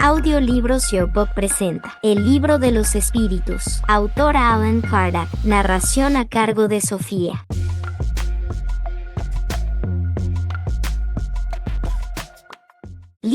Audiolibros Yourbook presenta El libro de los espíritus. Autora Allan Kardec. Narración a cargo de Sofía.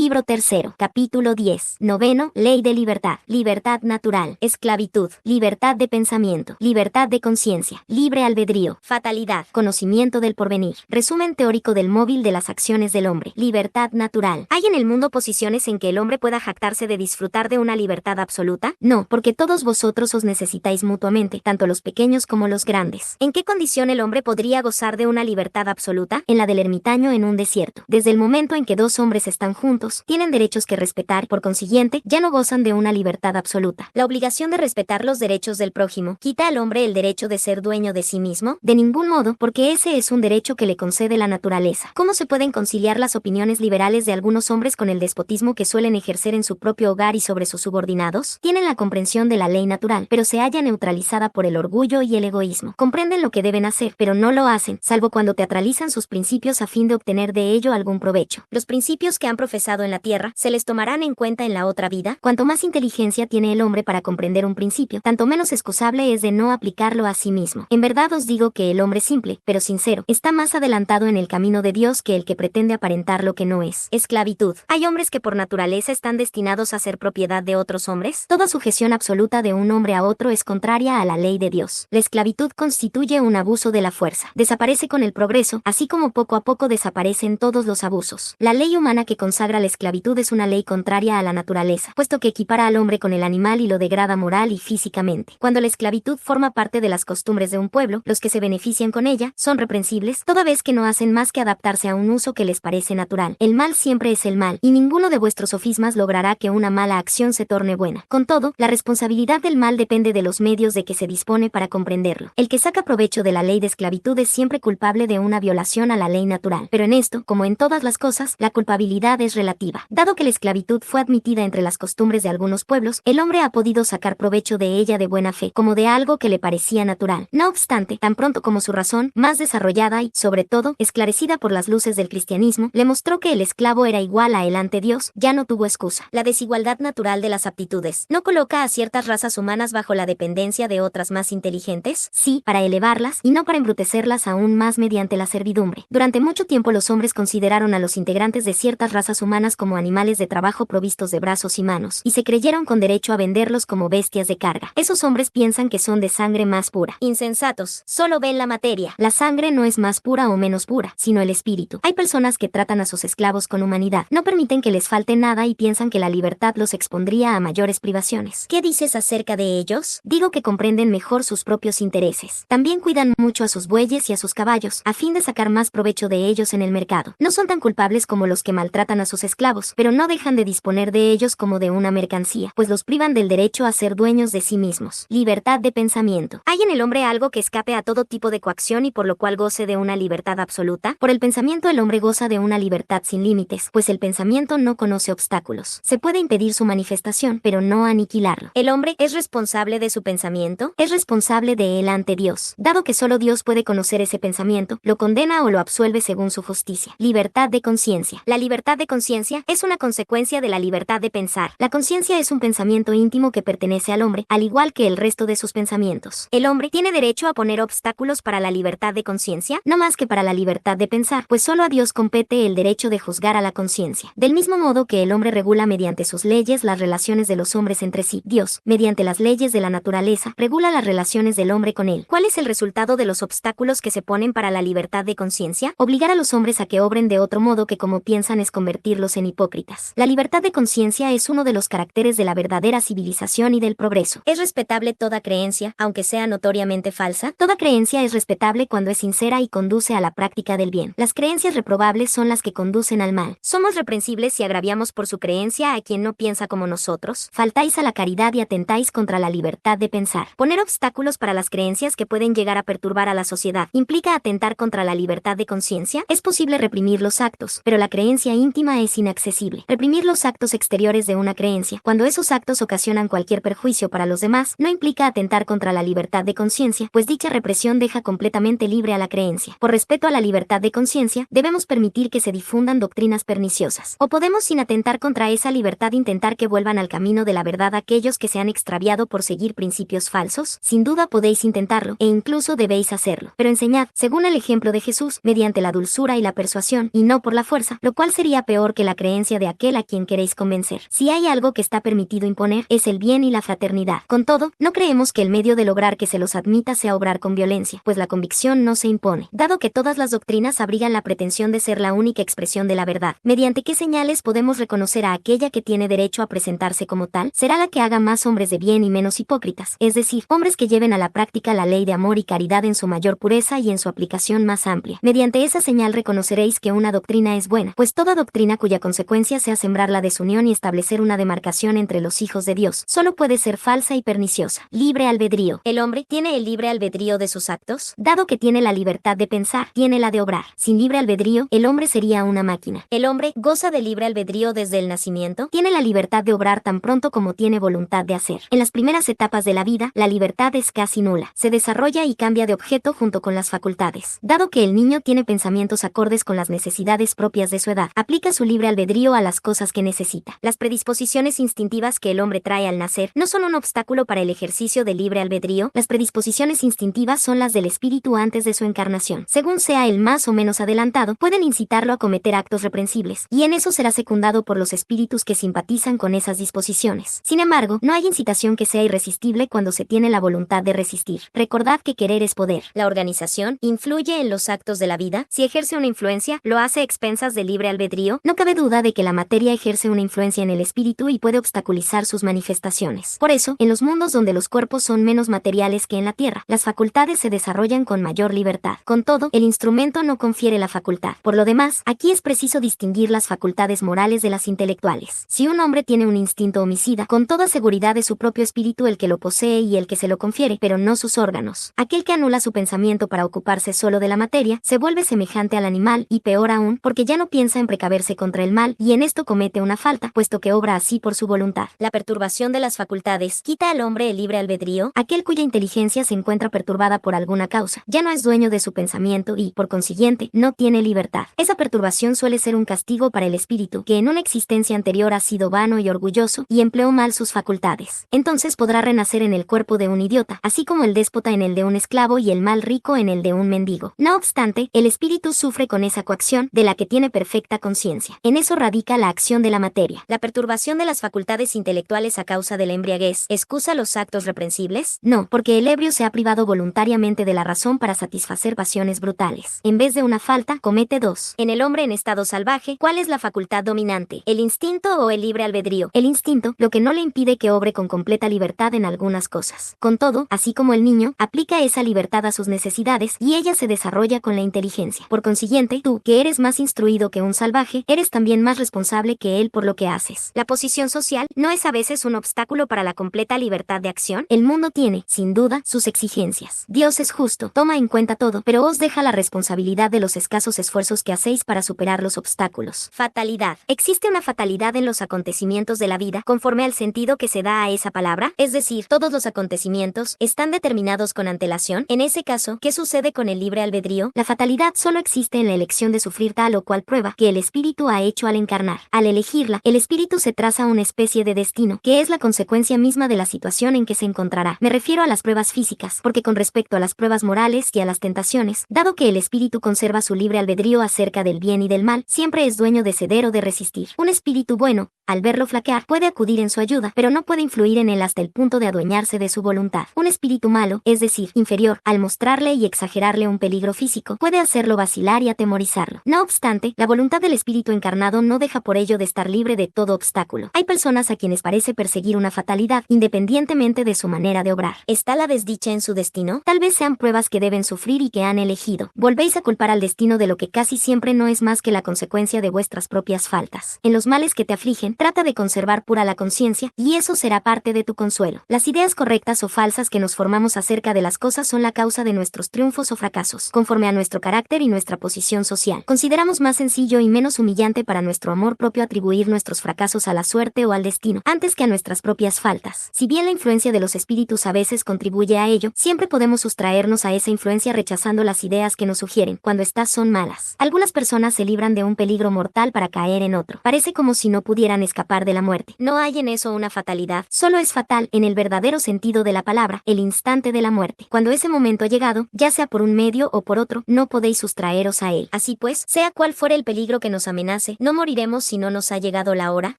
Libro tercero, capítulo 10. Noveno, Ley de libertad. Libertad natural. Esclavitud. Libertad de pensamiento. Libertad de conciencia. Libre albedrío. Fatalidad. Conocimiento del porvenir. Resumen teórico del móvil de las acciones del hombre. Libertad natural. ¿Hay en el mundo posiciones en que el hombre pueda jactarse de disfrutar de una libertad absoluta? No, porque todos vosotros os necesitáis mutuamente, tanto los pequeños como los grandes. ¿En qué condición el hombre podría gozar de una libertad absoluta? En la del ermitaño en un desierto. Desde el momento en que dos hombres están juntos, tienen derechos que respetar, por consiguiente, ya no gozan de una libertad absoluta. La obligación de respetar los derechos del prójimo quita al hombre el derecho de ser dueño de sí mismo. De ningún modo, porque ese es un derecho que le concede la naturaleza. ¿Cómo se pueden conciliar las opiniones liberales de algunos hombres con el despotismo que suelen ejercer en su propio hogar y sobre sus subordinados? Tienen la comprensión de la ley natural, pero se halla neutralizada por el orgullo y el egoísmo. Comprenden lo que deben hacer, pero no lo hacen, salvo cuando teatralizan sus principios a fin de obtener de ello algún provecho. Los principios que han profesado en la tierra se les tomarán en cuenta en la otra vida. Cuanto más inteligencia tiene el hombre para comprender un principio, tanto menos excusable es de no aplicarlo a sí mismo. En verdad os digo que el hombre simple, pero sincero, está más adelantado en el camino de Dios que el que pretende aparentar lo que no es. Esclavitud. ¿Hay hombres que por naturaleza están destinados a ser propiedad de otros hombres? Toda sujeción absoluta de un hombre a otro es contraria a la ley de Dios. La esclavitud constituye un abuso de la fuerza. Desaparece con el progreso, así como poco a poco desaparecen todos los abusos. La ley humana que consagra la esclavitud es una ley contraria a la naturaleza, puesto que equipara al hombre con el animal y lo degrada moral y físicamente. Cuando la esclavitud forma parte de las costumbres de un pueblo, los que se benefician con ella son reprensibles, toda vez que no hacen más que adaptarse a un uso que les parece natural. El mal siempre es el mal, y ninguno de vuestros sofismas logrará que una mala acción se torne buena. Con todo, la responsabilidad del mal depende de los medios de que se dispone para comprenderlo. El que saca provecho de la ley de esclavitud es siempre culpable de una violación a la ley natural. Pero en esto, como en todas las cosas, la culpabilidad es relativa. Dado que la esclavitud fue admitida entre las costumbres de algunos pueblos, el hombre ha podido sacar provecho de ella de buena fe, como de algo que le parecía natural. No obstante, tan pronto como su razón, más desarrollada y, sobre todo, esclarecida por las luces del cristianismo, le mostró que el esclavo era igual a él ante Dios, ya no tuvo excusa. La desigualdad natural de las aptitudes ¿no coloca a ciertas razas humanas bajo la dependencia de otras más inteligentes? Sí, para elevarlas, y no para embrutecerlas aún más mediante la servidumbre. Durante mucho tiempo los hombres consideraron a los integrantes de ciertas razas humanas como animales de trabajo provistos de brazos y manos, y se creyeron con derecho a venderlos como bestias de carga. Esos hombres piensan que son de sangre más pura. Insensatos, solo ven la materia. La sangre no es más pura o menos pura, sino el espíritu. Hay personas que tratan a sus esclavos con humanidad, no permiten que les falte nada y piensan que la libertad los expondría a mayores privaciones. ¿Qué dices acerca de ellos? Digo que comprenden mejor sus propios intereses. También cuidan mucho a sus bueyes y a sus caballos, a fin de sacar más provecho de ellos en el mercado. No son tan culpables como los que maltratan a sus esclavos, pero no dejan de disponer de ellos como de una mercancía, pues los privan del derecho a ser dueños de sí mismos. Libertad de pensamiento. ¿Hay en el hombre algo que escape a todo tipo de coacción y por lo cual goce de una libertad absoluta? Por el pensamiento el hombre goza de una libertad sin límites, pues el pensamiento no conoce obstáculos. Se puede impedir su manifestación, pero no aniquilarlo. ¿El hombre es responsable de su pensamiento? Es responsable de él ante Dios. Dado que solo Dios puede conocer ese pensamiento, lo condena o lo absuelve según su justicia. Libertad de conciencia. La libertad de conciencia es una consecuencia de la libertad de pensar. La conciencia es un pensamiento íntimo que pertenece al hombre, al igual que el resto de sus pensamientos. ¿El hombre tiene derecho a poner obstáculos para la libertad de conciencia? No más que para la libertad de pensar, pues solo a Dios compete el derecho de juzgar a la conciencia. Del mismo modo que el hombre regula mediante sus leyes las relaciones de los hombres entre sí, Dios, mediante las leyes de la naturaleza, regula las relaciones del hombre con él. ¿Cuál es el resultado de los obstáculos que se ponen para la libertad de conciencia? Obligar a los hombres a que obren de otro modo que como piensan es convertirlos en hipócritas. La libertad de conciencia es uno de los caracteres de la verdadera civilización y del progreso. ¿Es respetable toda creencia, aunque sea notoriamente falsa? Toda creencia es respetable cuando es sincera y conduce a la práctica del bien. Las creencias reprobables son las que conducen al mal. ¿Somos reprensibles si agraviamos por su creencia a quien no piensa como nosotros? Faltáis a la caridad y atentáis contra la libertad de pensar. Poner obstáculos para las creencias que pueden llegar a perturbar a la sociedad ¿implica atentar contra la libertad de conciencia? Es posible reprimir los actos, pero la creencia íntima es es inaccesible. Reprimir los actos exteriores de una creencia, cuando esos actos ocasionan cualquier perjuicio para los demás, no implica atentar contra la libertad de conciencia, pues dicha represión deja completamente libre a la creencia. Por respeto a la libertad de conciencia, debemos permitir que se difundan doctrinas perniciosas. O podemos, sin atentar contra esa libertad, intentar que vuelvan al camino de la verdad aquellos que se han extraviado por seguir principios falsos. Sin duda podéis intentarlo, e incluso debéis hacerlo. Pero enseñad, según el ejemplo de Jesús, mediante la dulzura y la persuasión, y no por la fuerza, lo cual sería peor que la creencia de aquel a quien queréis convencer. Si hay algo que está permitido imponer, es el bien y la fraternidad. Con todo, no creemos que el medio de lograr que se los admita sea obrar con violencia, pues la convicción no se impone. Dado que todas las doctrinas abrigan la pretensión de ser la única expresión de la verdad, ¿mediante qué señales podemos reconocer a aquella que tiene derecho a presentarse como tal? Será la que haga más hombres de bien y menos hipócritas, es decir, hombres que lleven a la práctica la ley de amor y caridad en su mayor pureza y en su aplicación más amplia. Mediante esa señal reconoceréis que una doctrina es buena, pues toda doctrina cuya consecuencia sea sembrar la desunión y establecer una demarcación entre los hijos de Dios, solo puede ser falsa y perniciosa. Libre albedrío. ¿El hombre tiene el libre albedrío de sus actos? Dado que tiene la libertad de pensar, tiene la de obrar. Sin libre albedrío, el hombre sería una máquina. ¿El hombre goza de libre albedrío desde el nacimiento? Tiene la libertad de obrar tan pronto como tiene voluntad de hacer. En las primeras etapas de la vida, la libertad es casi nula. Se desarrolla y cambia de objeto junto con las facultades. Dado que el niño tiene pensamientos acordes con las necesidades propias de su edad, aplica su libre albedrío a las cosas que necesita. Las predisposiciones instintivas que el hombre trae al nacer no son un obstáculo para el ejercicio del libre albedrío. Las predisposiciones instintivas son las del espíritu antes de su encarnación. Según sea el más o menos adelantado, pueden incitarlo a cometer actos reprensibles, y en eso será secundado por los espíritus que simpatizan con esas disposiciones. Sin embargo, no hay incitación que sea irresistible cuando se tiene la voluntad de resistir. Recordad que querer es poder. La organización influye en los actos de la vida. Si ejerce una influencia, lo hace a expensas del libre albedrío. No cabe duda de que la materia ejerce una influencia en el espíritu y puede obstaculizar sus manifestaciones. Por eso, en los mundos donde los cuerpos son menos materiales que en la tierra, las facultades se desarrollan con mayor libertad. Con todo, el instrumento no confiere la facultad. Por lo demás, aquí es preciso distinguir las facultades morales de las intelectuales. Si un hombre tiene un instinto homicida, con toda seguridad es su propio espíritu el que lo posee y el que se lo confiere, pero no sus órganos. Aquel que anula su pensamiento para ocuparse solo de la materia, se vuelve semejante al animal, y peor aún, porque ya no piensa en precaverse contra el mal, y en esto comete una falta, puesto que obra así por su voluntad. La perturbación de las facultades quita al hombre el libre albedrío. Aquel cuya inteligencia se encuentra perturbada por alguna causa, ya no es dueño de su pensamiento y, por consiguiente, no tiene libertad. Esa perturbación suele ser un castigo para el espíritu, que en una existencia anterior ha sido vano y orgulloso, y empleó mal sus facultades. Entonces podrá renacer en el cuerpo de un idiota, así como el déspota en el de un esclavo y el mal rico en el de un mendigo. No obstante, el espíritu sufre con esa coacción, de la que tiene perfecta conciencia. En eso radica la acción de la materia. La perturbación de las facultades intelectuales a causa de la embriaguez, ¿excusa los actos reprensibles? No, porque el ebrio se ha privado voluntariamente de la razón para satisfacer pasiones brutales. En vez de una falta, comete dos. En el hombre en estado salvaje, ¿cuál es la facultad dominante? ¿El instinto o el libre albedrío? El instinto, lo que no le impide que obre con completa libertad en algunas cosas. Con todo, así como el niño, aplica esa libertad a sus necesidades, y ella se desarrolla con la inteligencia. Por consiguiente, tú, que eres más instruido que un salvaje, eres también más responsable que él por lo que haces. La posición social no es a veces un obstáculo para la completa libertad de acción. El mundo tiene, sin duda, sus exigencias. Dios es justo, toma en cuenta todo, pero os deja la responsabilidad de los escasos esfuerzos que hacéis para superar los obstáculos. Fatalidad. ¿Existe una fatalidad en los acontecimientos de la vida, conforme al sentido que se da a esa palabra? Es decir, todos los acontecimientos están determinados con antelación. En ese caso, ¿qué sucede con el libre albedrío? La fatalidad solo existe en la elección de sufrir tal o cual prueba que el espíritu ha hecho al encarnar. Al elegirla, el espíritu se traza una especie de destino, que es la consecuencia misma de la situación en que se encontrará. Me refiero a las pruebas físicas, porque con respecto a las pruebas morales y a las tentaciones, dado que el espíritu conserva su libre albedrío acerca del bien y del mal, siempre es dueño de ceder o de resistir. Un espíritu bueno, al verlo flaquear, puede acudir en su ayuda, pero no puede influir en él hasta el punto de adueñarse de su voluntad. Un espíritu malo, es decir, inferior, al mostrarle y exagerarle un peligro físico, puede hacerlo vacilar y atemorizarlo. No obstante, la voluntad del espíritu encarnado no deja por ello de estar libre de todo obstáculo. Hay personas a quienes parece perseguir una fatalidad, independientemente de su manera de obrar. ¿Está la desdicha en su destino? Tal vez sean pruebas que deben sufrir y que han elegido. Volvéis a culpar al destino de lo que casi siempre no es más que la consecuencia de vuestras propias faltas. En los males que te afligen, crimen, trata de conservar pura la conciencia, y eso será parte de tu consuelo. Las ideas correctas o falsas que nos formamos acerca de las cosas son la causa de nuestros triunfos o fracasos, conforme a nuestro carácter y nuestra posición social. Consideramos más sencillo y menos humillante para nuestro amor propio atribuir nuestros fracasos a la suerte o al destino, antes que a nuestras propias faltas. Si bien la influencia de los espíritus a veces contribuye a ello, siempre podemos sustraernos a esa influencia rechazando las ideas que nos sugieren, cuando estas son malas. Algunas personas se libran de un peligro mortal para caer en otro. Parece como si no pudieran escapar de la muerte. No hay en eso una fatalidad, solo es fatal, en el verdadero sentido de la palabra, el instante de la muerte. Cuando ese momento ha llegado, ya sea por un medio o por otro, no podéis sustraeros a él. Así pues, sea cual fuere el peligro que nos amenace, no moriremos si no nos ha llegado la hora.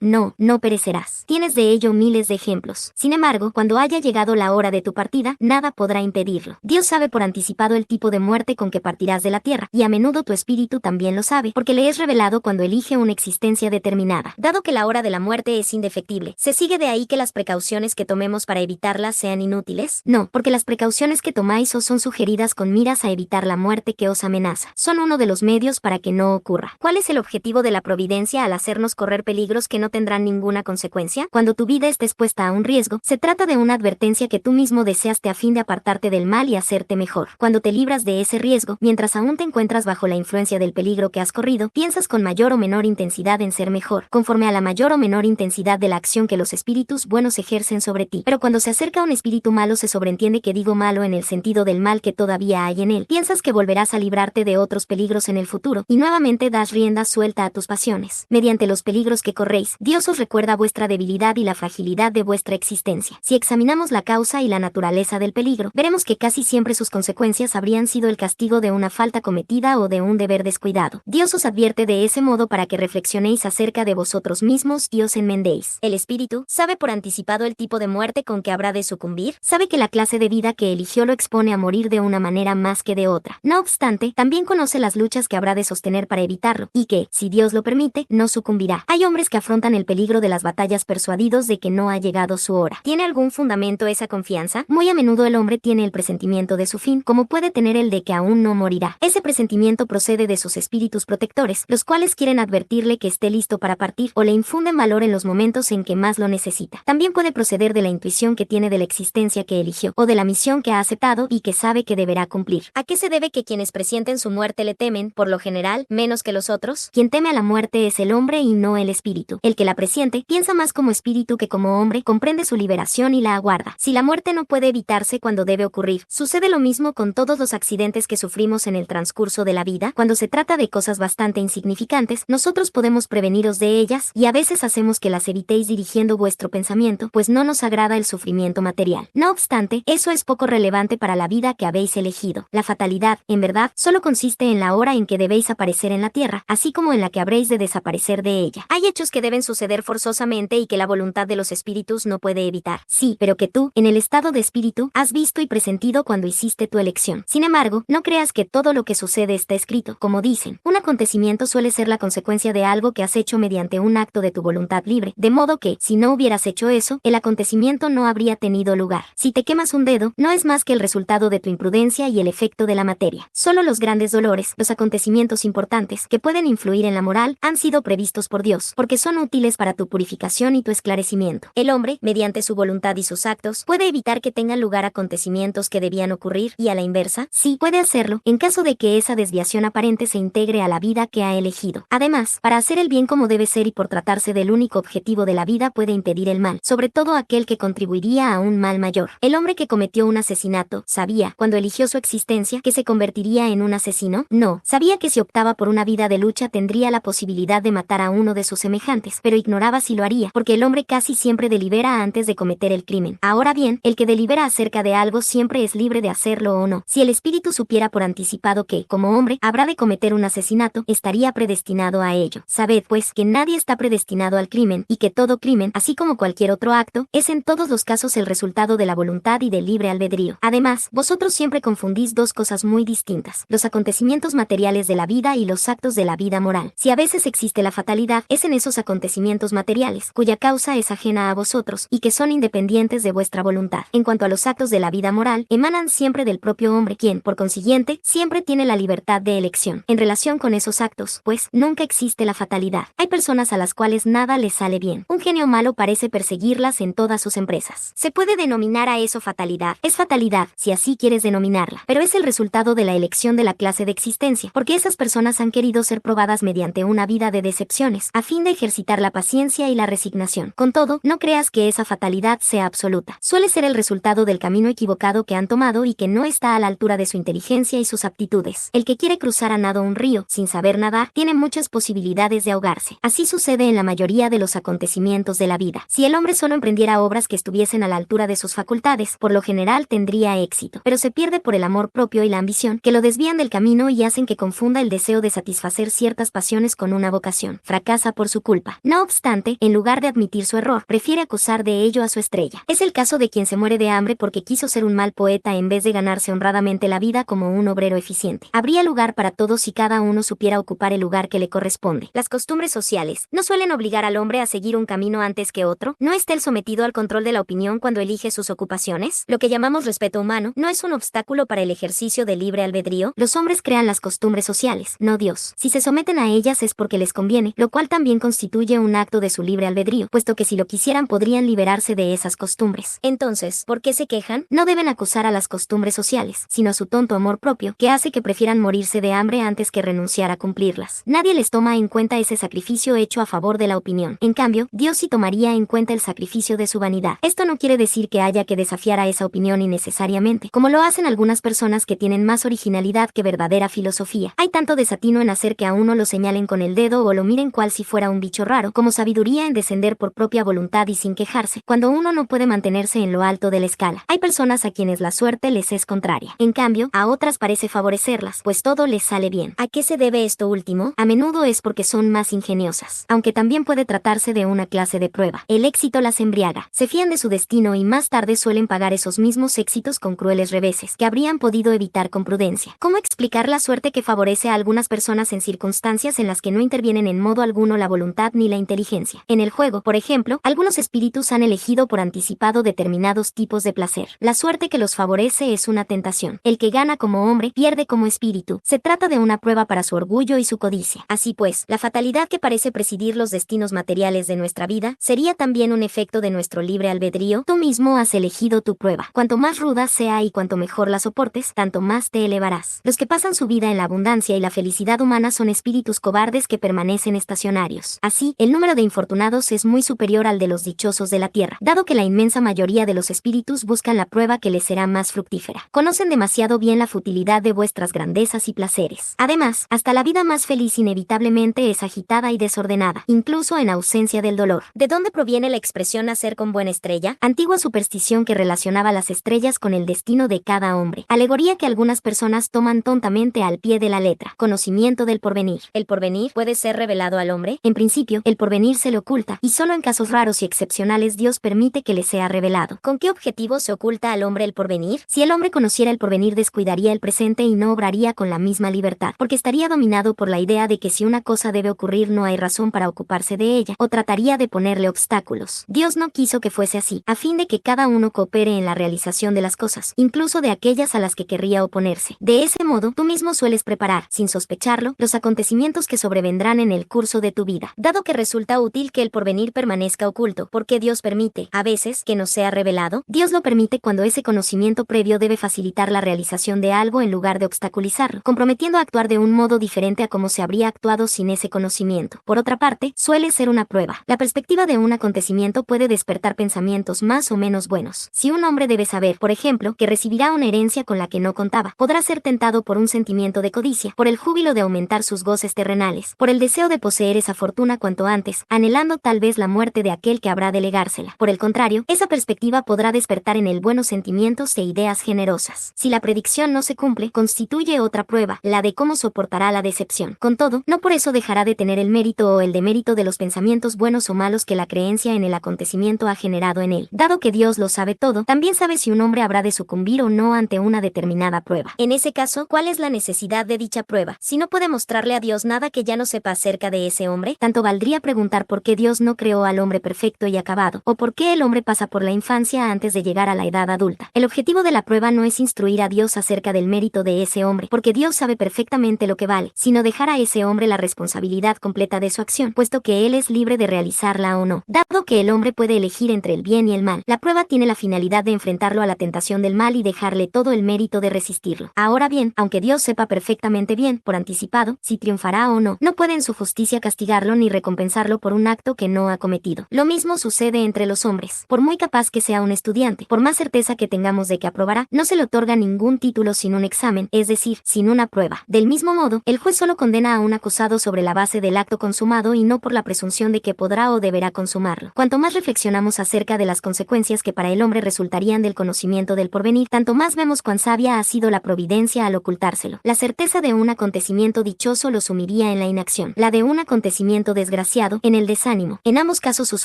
No, no perecerás. Tienes de ello miles de ejemplos. Sin embargo, cuando haya llegado la hora de tu partida, nada podrá impedirlo. Dios sabe por anticipado el tipo de muerte con que partirás de la tierra, y a menudo tu espíritu también lo sabe, porque le es revelado cuando elige una existencia determinada. Dado que la hora de la muerte es indefectible, ¿se sigue de ahí que las precauciones que tomemos para evitarla sean inútiles? No, porque las precauciones que tomáis os son sugeridas con miras a evitar la muerte que os amenaza. Son uno de los medios para que no ocurra. ¿Cuál es el objetivo de la providencia al hacernos correr peligros que no tendrán ninguna consecuencia? Cuando tu vida esté expuesta a un riesgo, se trata de una advertencia que tú mismo deseaste a fin de apartarte del mal y hacerte mejor. Cuando te libras de ese riesgo, mientras aún te encuentras bajo la influencia del peligro que has corrido, piensas con mayor o menor intensidad en ser mejor, conforme a la mayor o menor intensidad de la acción que los espíritus buenos ejercen sobre ti. Pero cuando se acerca un espíritu malo se sobreentiende que digo malo en el sentido del mal que todavía hay en él. Piensas que volverás a librarte de otros peligros en el futuro, y nuevamente das rienda suelta a tus pasiones. Mediante los peligros que corréis, Dios os recuerda vuestra debilidad y la fragilidad de vuestra existencia. Si examinamos la causa y la naturaleza del peligro, veremos que casi siempre sus consecuencias habrían sido el castigo de una falta cometida o de un deber descuidado. Dios os advierte de ese modo para que reflexionéis acerca de vosotros mismos y os enmendéis. El espíritu sabe por anticipado el tipo de muerte con que habrá de sucumbir, sabe que la clase de vida que eligió lo expone a morir de una manera más que de otra. No obstante, también conoce las luchas que habrá de sostener para evitarlo, y que, si Dios lo permite, no sucumbirá. Hay hombres que afrontan el peligro de las batallas persuadidos de que no ha llegado su hora. ¿Tiene algún fundamento esa confianza? Muy a menudo el hombre tiene el presentimiento de su fin, como puede tener el de que aún no morirá. Ese presentimiento procede de sus espíritus protectores, los cuales quieren advertirle que esté listo para partir, o le infunden valor en los momentos en que más lo necesita. También puede proceder de la intuición que tiene de la existencia que eligió, o de la misión que ha aceptado y que sabe que deberá cumplir. ¿A qué se debe que quienes presienten su muerte le temen, por lo general, menos que los otros? Quien teme a la muerte es el hombre y no el espíritu. El que la presiente piensa más como espíritu que como hombre, comprende su liberación y la aguarda. Si la muerte no puede evitarse cuando debe ocurrir, sucede lo mismo con todos los accidentes que sufrimos en el transcurso de la vida. Cuando se trata de cosas bastante insignificantes, nosotros podemos preveniros de ellas, y a veces hacemos que las evitéis dirigiendo vuestro pensamiento, pues no nos agrada el sufrimiento material. No obstante, eso es poco relevante para la vida que habéis elegido. La fatalidad, en verdad, solo consiste en la hora en que debéis aparecer en la tierra, así como en la que habréis de desaparecer de ella. Hay hechos que deben suceder forzosamente y que la voluntad de los espíritus no puede evitar. Sí, pero que tú, en el estado de espíritu, has visto y presentido cuando hiciste tu elección. Sin embargo, no creas que todo lo que sucede está escrito, como dicen. Un acontecimiento suele ser la consecuencia de algo que has hecho mediante un acto de tu voluntad libre, de modo que, si no hubieras hecho eso, el acontecimiento no habría tenido lugar. Si te quemas un dedo, no es más que el resultado de tu imprudencia y el efecto de la materia. Solo los grandes dolores, los acontecimientos importantes, que pueden influir en la moral, han sido previstos por Dios, porque son útiles para tu purificación y tu esclarecimiento. El hombre, mediante su voluntad y sus actos, puede evitar que tengan lugar acontecimientos que debían ocurrir, y a la inversa, sí, puede hacerlo, en caso de que esa desviación aparente se integre a la vida que ha elegido. Además, para hacer el bien como debe ser y por tratarse del único objetivo de la vida puede impedir el mal, sobre todo aquel que contribuiría a un mal mayor. El hombre que cometió un asesinato, ¿sabía, cuando eligió su existencia, que se convertiría en un asesino? No, sabía que si optaba por una vida de lucha tendría la posibilidad de matar a uno de sus semejantes, pero ignoraba si lo haría, porque el hombre casi siempre delibera antes de cometer el crimen. Ahora bien, el que delibera acerca de algo siempre es libre de hacerlo o no. Si el espíritu supiera por anticipado que, como hombre, habrá de cometer un asesinato, estaría predestinado a ello. Sabed, pues, que nadie está predestinado al crimen, y que todo crimen, así como cualquier otro acto, es en todos los casos el resultado de la voluntad y del libre albedrío. Además, vosotros siempre confundís dos cosas muy distintas: los acontecimientos materiales de la vida y los actos de la vida moral. Si a veces existe la fatalidad, es en esos acontecimientos materiales, cuya causa es ajena a vosotros, y que son independientes de vuestra voluntad. En cuanto a los actos de la vida moral, emanan siempre del propio hombre, quien, por consiguiente, siempre tiene la libertad de elección. En relación con esos actos, pues, nunca existe la fatalidad. Hay personas a las cuales entonces nada les sale bien. Un genio malo parece perseguirlas en todas sus empresas. ¿Se puede denominar a eso fatalidad? Es fatalidad, si así quieres denominarla, pero es el resultado de la elección de la clase de existencia, porque esas personas han querido ser probadas mediante una vida de decepciones, a fin de ejercitar la paciencia y la resignación. Con todo, no creas que esa fatalidad sea absoluta. Suele ser el resultado del camino equivocado que han tomado y que no está a la altura de su inteligencia y sus aptitudes. El que quiere cruzar a nado un río, sin saber nadar, tiene muchas posibilidades de ahogarse. Así sucede en la mayoría de los acontecimientos de la vida. Si el hombre solo emprendiera obras que estuviesen a la altura de sus facultades, por lo general tendría éxito, pero se pierde por el amor propio y la ambición, que lo desvían del camino y hacen que confunda el deseo de satisfacer ciertas pasiones con una vocación. Fracasa por su culpa. No obstante, en lugar de admitir su error, prefiere acusar de ello a su estrella. Es el caso de quien se muere de hambre porque quiso ser un mal poeta en vez de ganarse honradamente la vida como un obrero eficiente. Habría lugar para todos si cada uno supiera ocupar el lugar que le corresponde. Las costumbres sociales no suelen obligar al hombre a seguir un camino antes que otro. ¿No está él sometido al control de la opinión cuando elige sus ocupaciones? Lo que llamamos respeto humano no es un obstáculo para el ejercicio del libre albedrío. Los hombres crean las costumbres sociales, no Dios. Si se someten a ellas es porque les conviene, lo cual también constituye un acto de su libre albedrío, puesto que si lo quisieran podrían liberarse de esas costumbres. Entonces, ¿por qué se quejan? No deben acusar a las costumbres sociales, sino a su tonto amor propio, que hace que prefieran morirse de hambre antes que renunciar a cumplirlas. Nadie les toma en cuenta ese sacrificio hecho a favor de la opinión. En cambio, Dios sí tomaría en cuenta el sacrificio de su vanidad. Esto no quiere decir que haya que desafiar a esa opinión innecesariamente, como lo hacen algunas personas que tienen más originalidad que verdadera filosofía. Hay tanto desatino en hacer que a uno lo señalen con el dedo o lo miren cual si fuera un bicho raro, como sabiduría en descender por propia voluntad y sin quejarse, cuando uno no puede mantenerse en lo alto de la escala. Hay personas a quienes la suerte les es contraria. En cambio, a otras parece favorecerlas, pues todo les sale bien. ¿A qué se debe esto último? A menudo es porque son más ingeniosas, aunque también puede tratarse de una clase de prueba. El éxito las embriaga. Se fían de su destino y más tarde suelen pagar esos mismos éxitos con crueles reveses, que habrían podido evitar con prudencia. ¿Cómo explicar la suerte que favorece a algunas personas en circunstancias en las que no intervienen en modo alguno la voluntad ni la inteligencia? En el juego, por ejemplo, algunos espíritus han elegido por anticipado determinados tipos de placer. La suerte que los favorece es una tentación. El que gana como hombre, pierde como espíritu. Se trata de una prueba para su orgullo y su codicia. Así pues, la fatalidad que parece presidir los destinos materiales de nuestra vida, sería también un efecto de nuestro libre albedrío. Tú mismo has elegido tu prueba. Cuanto más ruda sea y cuanto mejor la soportes, tanto más te elevarás. Los que pasan su vida en la abundancia y la felicidad humana son espíritus cobardes que permanecen estacionarios. Así, el número de infortunados es muy superior al de los dichosos de la tierra, dado que la inmensa mayoría de los espíritus buscan la prueba que les será más fructífera. Conocen demasiado bien la futilidad de vuestras grandezas y placeres. Además, hasta la vida más feliz inevitablemente es agitada y desordenada, incluso en ausencia del dolor. ¿De dónde proviene la expresión nacer con buena estrella? Antigua superstición que relacionaba las estrellas con el destino de cada hombre. Alegoría que algunas personas toman tontamente al pie de la letra. Conocimiento del porvenir. ¿El porvenir puede ser revelado al hombre? En principio, el porvenir se le oculta, y solo en casos raros y excepcionales Dios permite que le sea revelado. ¿Con qué objetivo se oculta al hombre el porvenir? Si el hombre conociera el porvenir, descuidaría el presente y no obraría con la misma libertad, porque estaría dominado por la idea de que si una cosa debe ocurrir no hay razón para ocuparse de ella, o trataría de ponerle obstáculos. Dios no quiso que fuese así, a fin de que cada uno coopere en la realización de las cosas, incluso de aquellas a las que querría oponerse. De ese modo, tú mismo sueles preparar, sin sospecharlo, los acontecimientos que sobrevendrán en el curso de tu vida. Dado que resulta útil que el porvenir permanezca oculto, porque Dios permite, a veces, que no sea revelado. Dios lo permite cuando ese conocimiento previo debe facilitar la realización de algo en lugar de obstaculizarlo, comprometiendo a actuar de un modo diferente a como se habría actuado sin ese conocimiento. Por otra parte, suele ser una prueba. La perspectiva de un acontecimiento puede despertar pensamientos más o menos buenos. Si un hombre debe saber, por ejemplo, que recibirá una herencia con la que no contaba, podrá ser tentado por un sentimiento de codicia, por el júbilo de aumentar sus goces terrenales, por el deseo de poseer esa fortuna cuanto antes, anhelando tal vez la muerte de aquel que habrá de legársela. Por el contrario, esa perspectiva podrá despertar en él buenos sentimientos e ideas generosas. Si la predicción no se cumple, constituye otra prueba, la de cómo soportará la decepción. Con todo, no por eso dejará de tener el mérito o el demérito de los pensamientos buenos o malos que la creencia en el acontecimiento ha generado en él. Dado que Dios lo sabe todo, también sabe si un hombre habrá de sucumbir o no ante una determinada prueba. En ese caso, ¿cuál es la necesidad de dicha prueba? Si no puede mostrarle a Dios nada que ya no sepa acerca de ese hombre, tanto valdría preguntar por qué Dios no creó al hombre perfecto y acabado, o por qué el hombre pasa por la infancia antes de llegar a la edad adulta. El objetivo de la prueba no es instruir a Dios acerca del mérito de ese hombre, porque Dios sabe perfectamente lo que vale, sino dejar a ese hombre la responsabilidad completa de su acción, puesto que que él es libre de realizarla o no. Dado que el hombre puede elegir entre el bien y el mal, la prueba tiene la finalidad de enfrentarlo a la tentación del mal y dejarle todo el mérito de resistirlo. Ahora bien, aunque Dios sepa perfectamente bien, por anticipado, si triunfará o no, no puede en su justicia castigarlo ni recompensarlo por un acto que no ha cometido. Lo mismo sucede entre los hombres. Por muy capaz que sea un estudiante, por más certeza que tengamos de que aprobará, no se le otorga ningún título sin un examen, es decir, sin una prueba. Del mismo modo, el juez solo condena a un acusado sobre la base del acto consumado y no por la presunción de que podrá o deberá consumarlo. Cuanto más reflexionamos acerca de las consecuencias que para el hombre resultarían del conocimiento del porvenir, tanto más vemos cuán sabia ha sido la providencia al ocultárselo. La certeza de un acontecimiento dichoso lo sumiría en la inacción, la de un acontecimiento desgraciado, en el desánimo. En ambos casos sus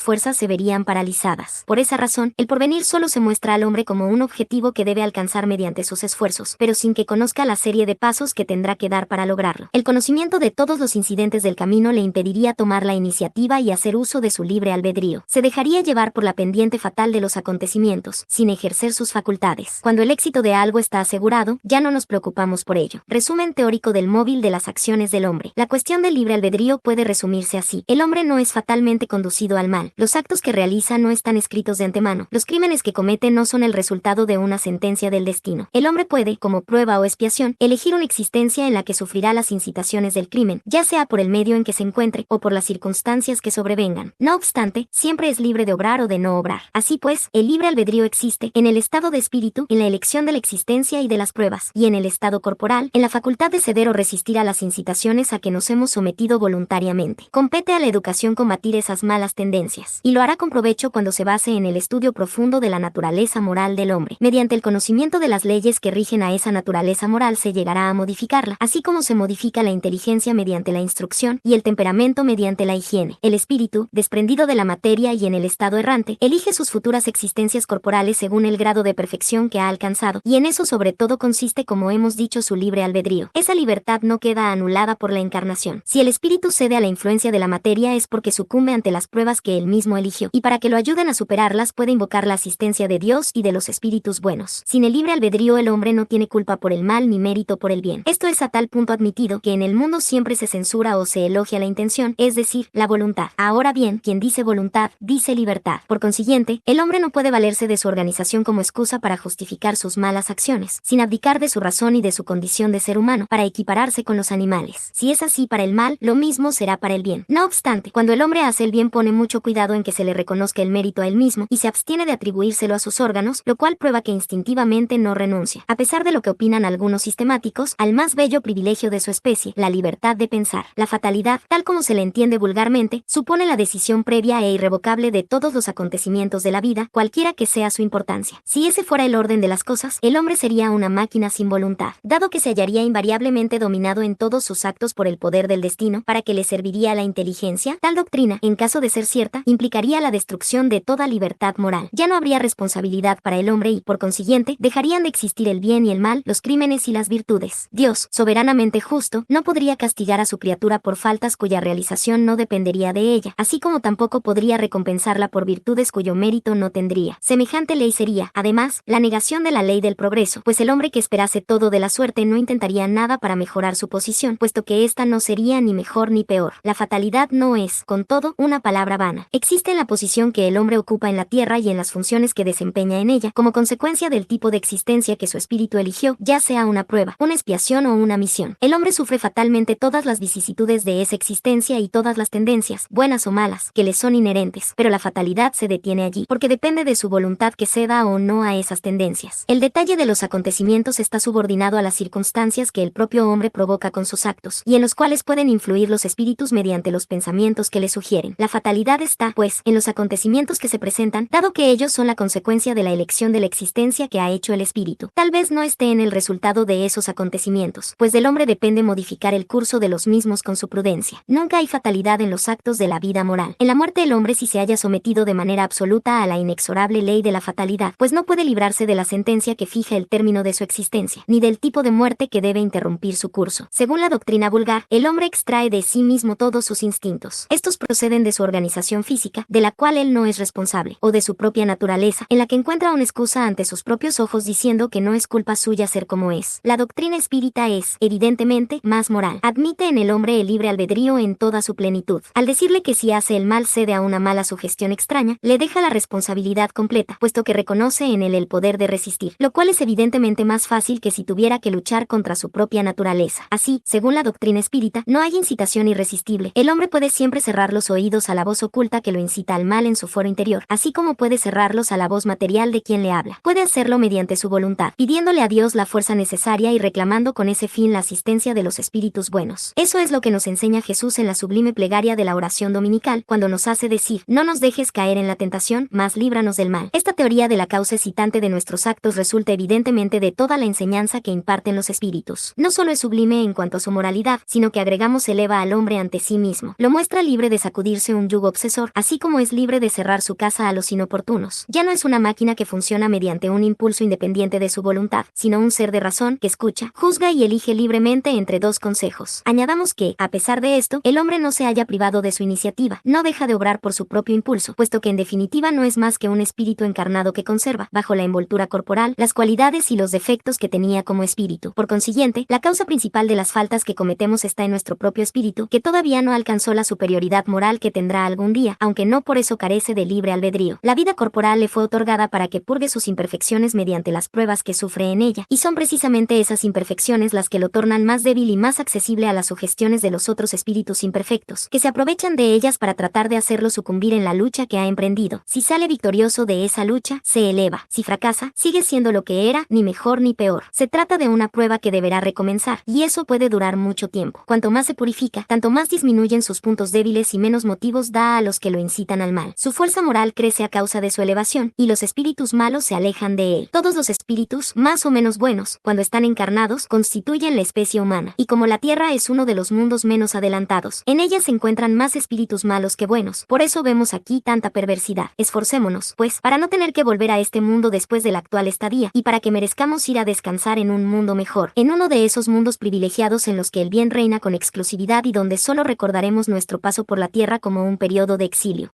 fuerzas se verían paralizadas. Por esa razón, el porvenir solo se muestra al hombre como un objetivo que debe alcanzar mediante sus esfuerzos, pero sin que conozca la serie de pasos que tendrá que dar para lograrlo. El conocimiento de todos los incidentes del camino le impediría tomar la iniciativa y hacer uso de su libre albedrío. Se dejaría llevar por la pendiente fatal de los acontecimientos, sin ejercer sus facultades. Cuando el éxito de algo está asegurado, ya no nos preocupamos por ello. Resumen teórico del móvil de las acciones del hombre. La cuestión del libre albedrío puede resumirse así. El hombre no es fatalmente conducido al mal. Los actos que realiza no están escritos de antemano. Los crímenes que comete no son el resultado de una sentencia del destino. El hombre puede, como prueba o expiación, elegir una existencia en la que sufrirá las incitaciones del crimen, ya sea por el medio en que se encuentre o por las circunstancias que sobrevengan. No obstante, siempre es libre de obrar o de no obrar. Así pues, el libre albedrío existe en el estado de espíritu, en la elección de la existencia y de las pruebas, y en el estado corporal, en la facultad de ceder o resistir a las incitaciones a que nos hemos sometido voluntariamente. Compete a la educación combatir esas malas tendencias, y lo hará con provecho cuando se base en el estudio profundo de la naturaleza moral del hombre. Mediante el conocimiento de las leyes que rigen a esa naturaleza moral se llegará a modificarla, así como se modifica la inteligencia mediante la instrucción y el temperamento mediante la higiene. El espíritu, desprendido de la materia y en el estado errante, elige sus futuras existencias corporales según el grado de perfección que ha alcanzado, y en eso sobre todo consiste, como hemos dicho, su libre albedrío. Esa libertad no queda anulada por la encarnación. Si el espíritu cede a la influencia de la materia es porque sucumbe ante las pruebas que él mismo eligió, y para que lo ayuden a superarlas puede invocar la asistencia de Dios y de los espíritus buenos. Sin el libre albedrío el hombre no tiene culpa por el mal ni mérito por el bien. Esto es a tal punto admitido que en el mundo siempre se censura o se elogia la intención, es decir, la voluntad. Ahora bien, quien dice voluntad, dice libertad. Por consiguiente, el hombre no puede valerse de su organización como excusa para justificar sus malas acciones, sin abdicar de su razón y de su condición de ser humano, para equipararse con los animales. Si es así para el mal, lo mismo será para el bien. No obstante, cuando el hombre hace el bien pone mucho cuidado en que se le reconozca el mérito a él mismo, y se abstiene de atribuírselo a sus órganos, lo cual prueba que instintivamente no renuncia, a pesar de lo que opinan algunos sistemáticos, al más bello privilegio de su especie, la libertad de pensar. La fatalidad, tal como se le entiende vulgarmente, supone la decisión previa e irrevocable de todos los acontecimientos de la vida, cualquiera que sea su importancia. Si ese fuera el orden de las cosas, el hombre sería una máquina sin voluntad, dado que se hallaría invariablemente dominado en todos sus actos por el poder del destino, para que le serviría la inteligencia. Tal doctrina, en caso de ser cierta, implicaría la destrucción de toda libertad moral. Ya no habría responsabilidad para el hombre y, por consiguiente, dejarían de existir el bien y el mal, los crímenes y las virtudes. Dios, soberanamente justo, no podría castigar a su criatura por faltas cuya realización no dependería de ella, así como tampoco podría recompensarla por virtudes cuyo mérito no tendría. Semejante ley sería, además, la negación de la ley del progreso, pues el hombre que esperase todo de la suerte no intentaría nada para mejorar su posición, puesto que ésta no sería ni mejor ni peor. La fatalidad no es, con todo, una palabra vana. Existe en la posición que el hombre ocupa en la tierra y en las funciones que desempeña en ella, como consecuencia del tipo de existencia que su espíritu eligió, ya sea una prueba, una expiación o una misión. El hombre sufre fatalmente todas las vicisitudes de esa existencia y todas las tendencias, buenas o malas, que le son inherentes, pero la fatalidad se detiene allí, porque depende de su voluntad que ceda o no a esas tendencias. El detalle de los acontecimientos está subordinado a las circunstancias que el propio hombre provoca con sus actos, y en los cuales pueden influir los espíritus mediante los pensamientos que le sugieren. La fatalidad está, pues, en los acontecimientos que se presentan, dado que ellos son la consecuencia de la elección de la existencia que ha hecho el espíritu. Tal vez no esté en el resultado de esos acontecimientos, pues del hombre depende modificar el curso de los mismos con su prudencia. Nunca hay fatalidad en los actos de la vida moral. En la muerte el hombre sí se haya sometido de manera absoluta a la inexorable ley de la fatalidad, pues no puede librarse de la sentencia que fija el término de su existencia, ni del tipo de muerte que debe interrumpir su curso. Según la doctrina vulgar, el hombre extrae de sí mismo todos sus instintos. Estos proceden de su organización física, de la cual él no es responsable, o de su propia naturaleza, en la que encuentra una excusa ante sus propios ojos diciendo que no es culpa suya ser como es. La doctrina espírita es, evidentemente, más moral. Admite en el hombre el libre albedrío en toda su plenitud. esclavitud. Al decirle que si hace el mal cede a una mala sugestión extraña, le deja la responsabilidad completa, puesto que reconoce en él el poder de resistir, lo cual es evidentemente más fácil que si tuviera que luchar contra su propia naturaleza. Así, según la doctrina espírita, no hay incitación irresistible. El hombre puede siempre cerrar los oídos a la voz oculta que lo incita al mal en su foro interior, así como puede cerrarlos a la voz material de quien le habla. Puede hacerlo mediante su voluntad, pidiéndole a Dios la fuerza necesaria y reclamando con ese fin la asistencia de los espíritus buenos. Eso es lo que nos enseña Jesús en la sublime plegaria de la oración dominical, cuando nos hace decir: no nos dejes caer en la tentación, mas líbranos del mal. Esta teoría de la causa excitante de nuestros actos resulta evidentemente de toda la enseñanza que imparten los espíritus. No solo es sublime en cuanto a su moralidad, sino que agregamos eleva al hombre ante sí mismo. Lo muestra libre de sacudirse un yugo obsesor, así como es libre de cerrar su casa a los inoportunos. Ya no es una máquina que funciona mediante un impulso independiente de su voluntad, sino un ser de razón que escucha, juzga y elige libremente entre dos consejos. Añadamos que, a pesar de esto, el hombre no se halla privado de su iniciativa, no deja de obrar por su propio impulso, puesto que en definitiva no es más que un espíritu encarnado que conserva, bajo la envoltura corporal, las cualidades y los defectos que tenía como espíritu. Por consiguiente, la causa principal de las faltas que cometemos está en nuestro propio espíritu, que todavía no alcanzó la superioridad moral que tendrá algún día, aunque no por eso carece de libre albedrío. La vida corporal le fue otorgada para que purgue sus imperfecciones mediante las pruebas que sufre en ella, y son precisamente esas imperfecciones las que lo tornan más débil y más accesible a las sugestiones de los otros espíritus imperfectos, que se aprovechan de ellas para tratar de hacerlo sucumbir en la lucha que ha emprendido. Si sale victorioso de esa lucha, se eleva. Si fracasa, sigue siendo lo que era, ni mejor ni peor. Se trata de una prueba que deberá recomenzar, y eso puede durar mucho tiempo. Cuanto más se purifica, tanto más disminuyen sus puntos débiles y menos motivos da a los que lo incitan al mal. Su fuerza moral crece a causa de su elevación, y los espíritus malos se alejan de él. Todos los espíritus, más o menos buenos, cuando están encarnados, constituyen la especie humana, y como la Tierra es uno de los mundos menos adelantados, en ella se encuentran más espíritus malos que buenos. Por eso vemos aquí tanta perversidad. Esforcémonos, pues, para no tener que volver a este mundo después de la actual estadía, y para que merezcamos ir a descansar en un mundo mejor, en uno de esos mundos privilegiados en los que el bien reina con exclusividad y donde solo recordaremos nuestro paso por la tierra como un periodo de exilio.